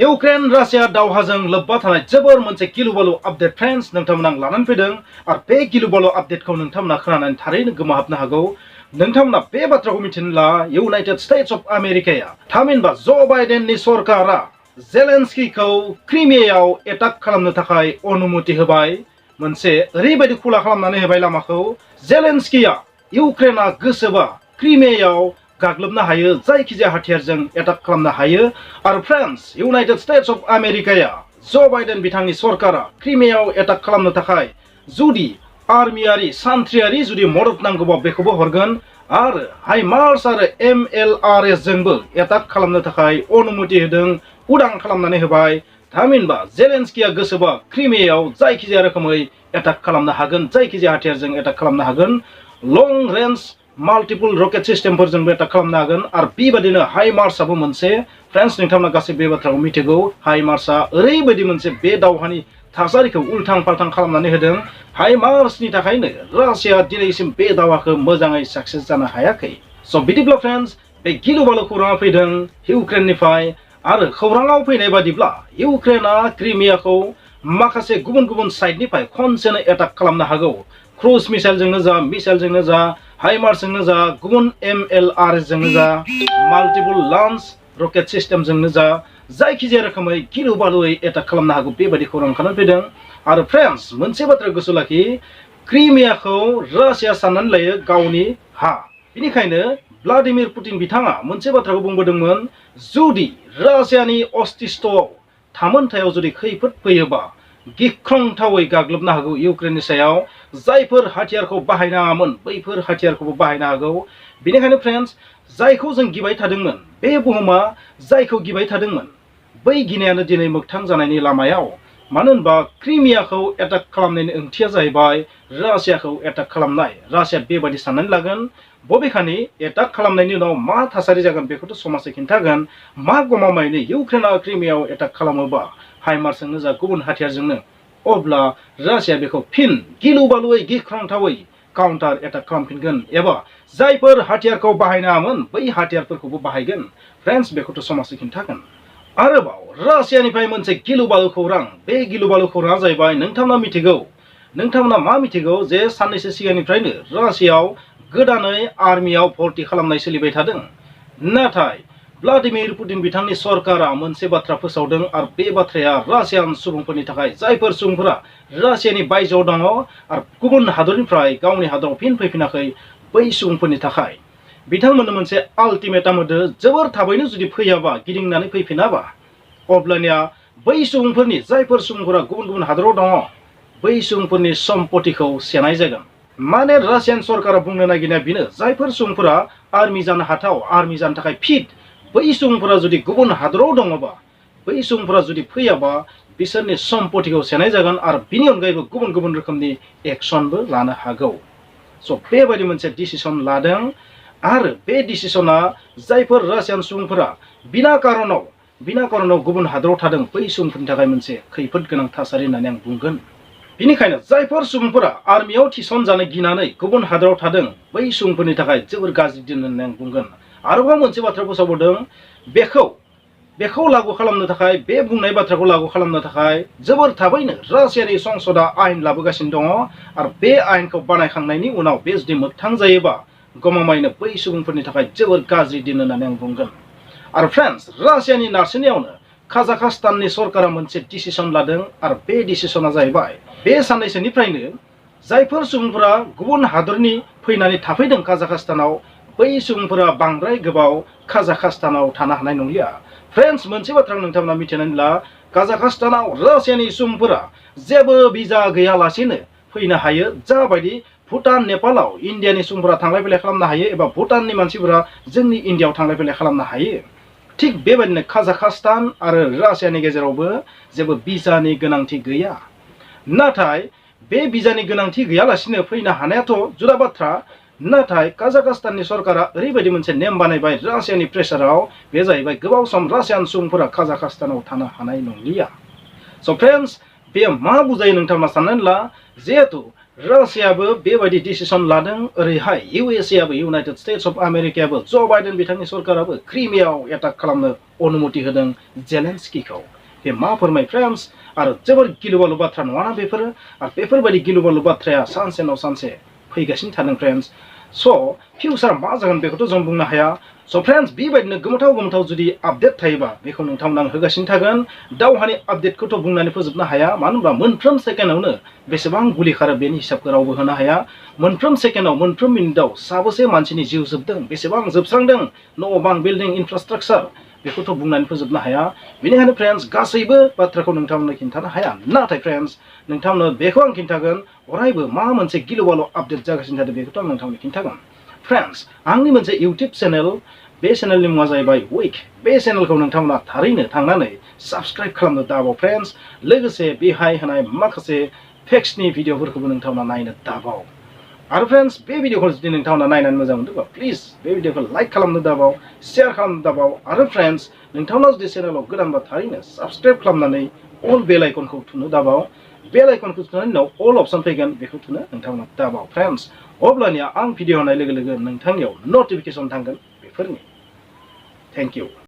Ukraine Russia दावहाजों लोब्बा थानाय जोबोर मोनसे गिलु-बालु आपडेट फ्रेंड्स नोंथांमोना लानानै फैदों आरो बे गिलु-बालु आपडेटखौ नोंथांमोना खोनानानै थारैनो गोमोहाबनो हागौ। नोंथांमोना बे बाथ्राखौ मिथिनोब्ला इउनाइटेड स्टेट्स अफ आमेरिकाया थामहिनबा ज' बाइडेननि सरकारा जेलेन्स्कीखौ क्रिमियायाव एटाक खालामनो थाखाय अनुमति होबाय। मोनसे ओरैबायदि खुला खालामनानै होबाय लामाखौ जेलेन्स्कीया इउक्रेना गोसोबा क्रिमियायाव गाग्लोबनो हायो, जायखिजाया हाथियारजों एटाक खालामनो हायो। आरो फ्रेंड्स इउनाइटेड स्टेट्स अफ आमेरिकाया ज' बाइडेन बिथांनि सरकारा क्रिमियायाव एटाक खालामनो थाखाय जुदि आर्मियारि सान्थ्रियारि जुदि मदद नांगौबा बेखौबो हरगोन आरो हाइमार्स आरो MLRS जोंबो एटाक खालामनो थाखाय अनुमति होदों, उदां खालामनानै होबाय। थामहिनबा जेलेन्स्कीया गोसोबा क्रिमियायाव जायखिजाया रोखोमै एटाक खालामनो हागोन, जायखिजाया हाथियारजों एटाक खालामनो हागोन, लं रेन्ज माल्टिपल रकेट सिस्टेमफोरजोंबो एटाक खालामनो हागोन। आरो बेबादिनो हाइमार्सआबो मोनसे फ्रेंड्स नोंथांमोना गासै बे बाथ्राखौ मिथिगौ। हाइमार्सआ ओरैबायदि मोनसे बे दावहानि थासारिखौ उल्थां फाल्थां खालामनानै होदों। हाइमार्सनि थाखायनो रासिया दिनैसिम बे दावहाखौ मोजाङै साक्सेस जानो हायाखै। स' बिदिब्ला फ्रेंड्स बे गिलु-बालु खौराङा फैदों इउक्रेननिफ्राय आरो खौराङाव फैनाय बादिब्ला इउक्रेना क्रिमियाखौ माखासे गुबुन गुबुन साइडनिफ्राय खनसेनो एटाक खालामनो हागौ। क्रुज मिसाइलजोंनो जा, मिसाइलजोंनो जा, हाइमार्सजोंनो जा, गुबुन MLRS जोंनो जा, माल्टिपल लन्च रकेट सिस्टेमजोंनो जा, जायखिजाया रोखोमै गिलु-बालुयै एटाक खालामनो हागौ बेबायदि खौरां ओंखारनानै फैदों। आरो फ्रेंड्स मोनसे बाथ्रा गोसो लाखि, क्रिमियाखौ रासिया साननानै लायो गावनि हा। बेनिखायनो भ्लादिमिर पुतिन बिथाङा मोनसे बाथ्राखौ बुंबोदोंमोन, जुदि रासियानि अस्तित्वआव थामोनथायाव जुदि खैफोद फैयोबा गिख्रंथावै गाग्लोबनो हागौ इउक्रेननि सायाव, जायफोर हाथियारखौ बाहायनाङामोन बैफोर हाथियारखौबो बाहायनो हागौ। बेनिखायनो फ्रेंड्स जायखौ जों गिबाय थादोंमोन, बे बुहुमा जायखौ गिबाय थादोंमोन बै गिनायानो दिनै मोगथां जानायनि लामायाव। मानो होनबा क्रिमियाखौ एटाक खालामनायनि ओंथिया जाहैबाय रासियाखौ एटाक खालामनाय। रासिया बेबायदि साननानै लागोन। बबेखानि एटाक खालामनायनि उनाव मा थासारि जागोन बेखौथ' समाजआ खिन्थागोन। मा गमामायैनो इउक्रेना क्रिमियायाव एटाक खालामोबा हाइमार्सजोंनो जा गुबुन हाथियारजोंनो, अब्ला रासिया बेखौ फिन गिलु-बालुयै गिख्रंथावै काउन्टार एटाक खालामफिनगोन एबा जायफोर हाथियारखौ बाहायनाङामोन बै हाथियारफोरखौबो बाहायगोन। फ्रेंड्स बेखौथ' समाजआ खिन्थागोन। आरोबाव रासियानिफ्राय मोनसे गिलु-बालु खौरां, बे गिलु-बालु खौराङा जाहैबाय नोंथांमोना मिथिगौ। नोंथांमोना मा मिथिगौ जे साननैसो सिगांनिफ्रायनो रासियाव गोदानै आर्मियाव भर्ति खालामनाय सोलिबाय थादों। नाथाय भ्लादिमिर पुतिन बिथांनि सरकारा मोनसे बाथ्रा फोसावदों आरो बे बाथ्राया रासियान सुबुंफोरनि थाखाय, जायफोर सुबुंफोरा रासियानि बायजोआव दङ आरो गुबुन हादरनिफ्राय गावनि हादराव फिन फैफिनाखै, बै सुबुंफोरनि थाखाय बिथांमोननो मोनसे आल्टिमेटाम होदो। जोबोर थाबैनो जुदि फैयाबा, गिदिंनानै फैफिनाबा, अब्लानिया बै सुबुंफोरनि, जायफोर सुबुंफोरा गुबुन गुबुन हादराव दङ, बै सुबुंफोरनि सम्पतिखौ सेनाय जागोन। माने रासियान सरकारा बुंनो नागिरनाया बेनो, जायफोर सुबुंफोरा आर्मि जानो हाथाव, आर्मि जानो थाखाय फिट, बै सुबुंफोरा जुदि गुबुन हादराव दङबा, बै सुबुंफोरा जुदि फैयाबा बिसोरनि सम्पतिखौ सेनाय जागोन आरो बिनि अनगायैबो गुबुन गुबुन रोखोमनि एक्सनबो लानो हागौ। स' बेबायदि मोनसे डिसिसन लादों। आरो बे डिसिसना जायफोर रासियान सुबुंफोरा बिना कारनाव गुबुन हादराव थादों, बै सुबुंफोरनि थाखाय मोनसे खैफोद गोनां थासारि होननानै आं बुंगोन। बेनिखायनो जायफोर सुबुंफोरा आर्मियाव थिसनजानो गिनानै गुबुन हादराव थादों, बै सुबुंफोरनि थाखाय जोबोर गाज्रि दिन होननानै आं बुंगोन। आरोबाव मोनसे बाथ्रा फोसावबोदों, बेखौ लागु खालामनो थाखाय, बे बुंनाय बाथ्राखौ लागु खालामनो थाखाय जोबोर थाबैनो रासियानि संसदआ आयेन लाबोगासिनो दङ। आरो बे आयेनखौ बानायखांनायनि उनाव बे जुदि मोगथां जायोबा गमामायैनो बै सुबुंफोरनि थाखाय जोबोर गाज्रि दिन होननानै आं बुंगोन। आरो फ्रेंड्स रासियानि नारसिननायावनो काजाखस्ताननि सरकारा मोनसे डिसिसन लादों आरो बे डिसिसना जाहैबाय, बे साननैसोनिफ्रायनो जायफोर सुबुंफोरा गुबुन हादरनि फैनानै थाफैदों काजाखस्तानाव, बै सुबुंफोरा बांद्राय गोबाव काजाखस्तानाव थानो हानाय नंलिया। फ्रेंड्स मोनसे बाथ्रा नोंथांमोना मिथिनानै ला, काजाखस्तानाव रासियानि सुबुंफोरा जेबो भिजा गैयालासेनो फैनो हायो। जाबायदि भुटान, नेपालाव इन्डियानि सुबुंफोरा थांलाय फैलाय खालामनो हायो एबा भुटाननि मानसिफोरा जोंनि इन्डियायाव थांलाय फैलाय खालामनो हायो, थिग बेबायदिनो काजाखस्तान आरो रासियानि गेजेरावबो जेबो भिजानि गोनांथि गैया। नाथाय बे भिजानि गोनांथि गैयालासिनो फैनो हानायाथ' जुदा बाथ्रा। नाथाय काजाखस्ताननि सरकारा ओरैबायदि मोनसे नेम बानायबाय रासियानि प्रेसाराव, बे जाहैबाय गोबाव सम रासियान सुबुंफोरा काजाखस्तानाव थानो हानाय नंलिया। स' फ्रेंड्स बे मा बुजायो नोंथांमोना साननानै ला, जिहेतु रासियाबो बेबायदि डिसिसन लादों ओरैहाय इउएसएआबो इउनाइटेड स्टेट्स अफ आमेरिकायाबो ज' बाइडेन बिथांनि सरकाराबो क्रिमियायाव एटाक खालामनो अनुमति होदों जेलेन्स्किखौ बे मा फोरमाय फ्रेन्ड्स आरो जोबोर गिलु-बालु बाथ्रा नङाना बेफोरो आरो बेफोरबायदि गिलु-बालु बाथ्राया सानसे उनाव सानसे फैगासिनो थादों फ्रेन्ड्स स' फिउचार मा जागोन बेखौथ' जों बुंनो हाया स' फ्रेन्ड्स बेबायदिनो गोमोथाव जुदि आपडेट थायोबा बेखौ नोंथांमोना होगासिनो थागोन दावहानि आपडेटखौथ' बुंनानै फोजोबनो हाया मानो होनबा मोनफ्रोम सेकेन्डआवनो बेसेबां गुलि खारो बेनि हिसाबखौ रावबो होनो हाया मोनफ्रोम सेकेन्डआव मोनफ्रोम मिनिटआव साबेसे मानसिनि जिउ जोबदों बेसेबां जोबस्रांदों न' बां बिल्डिं इनफ्रास्ट्राक्चार बेखौथ' बुंनानै फोजोबनो हाया बेनिखायनो फ्रेन्ड्स गासैबो बाथ्राखौ नोंथांमोननो खिन्थानो हाया नाथाय फ्रेन्ड्स नोंथांमोननो बेखौ आं खिन्थागोन अरायबो मा मोनसे गिलु-बालु आपडेट जागासिनो थादों बेखौथ' आं नोंथांनो खिन्थागोन फ्रेन्ड्स आंनि मोनसे इउटिउब चेनेल बे चेनेलनि मुङा जाहैबाय उइक बे चेनेलखौ नोंथांमोना थारैनो थांनानै साबस्क्राइब खालामनो दाबाव फ्रेन्ड्स लोगोसे बेहाय होनाय माखासे फेक्सनि भिडिअफोरखौबो नोंथांमोना नायनो दाबाव आरो फ्रेन्ड्स बे भिडिअखौ जुदि नोंथांमोना नायनानै मोजां मोनदोंबा प्लिज बे भिडिअखौ लाइक खालामनो दाबाव शेयार खालामनो दाबाव आरो फ्रेन्ड्स नोंथांनाव जुदि चेनेलाव गोदानबा थारैनो साबस्क्राइब खालामनानै अल बेल आइकनखौ थुनो दाबाव बेल आइकनखौ थुनायनि उनाव अल अपसन फैगोन बेखौ थुनो नोंथांमोना दाबाव फ्रेन्ड्स अब्लानिया आं भिडिअ होनाय लोगो लोगो नोंथांनियाव नटिफिकेसन थांगोन बेफोरनि थेंक इउ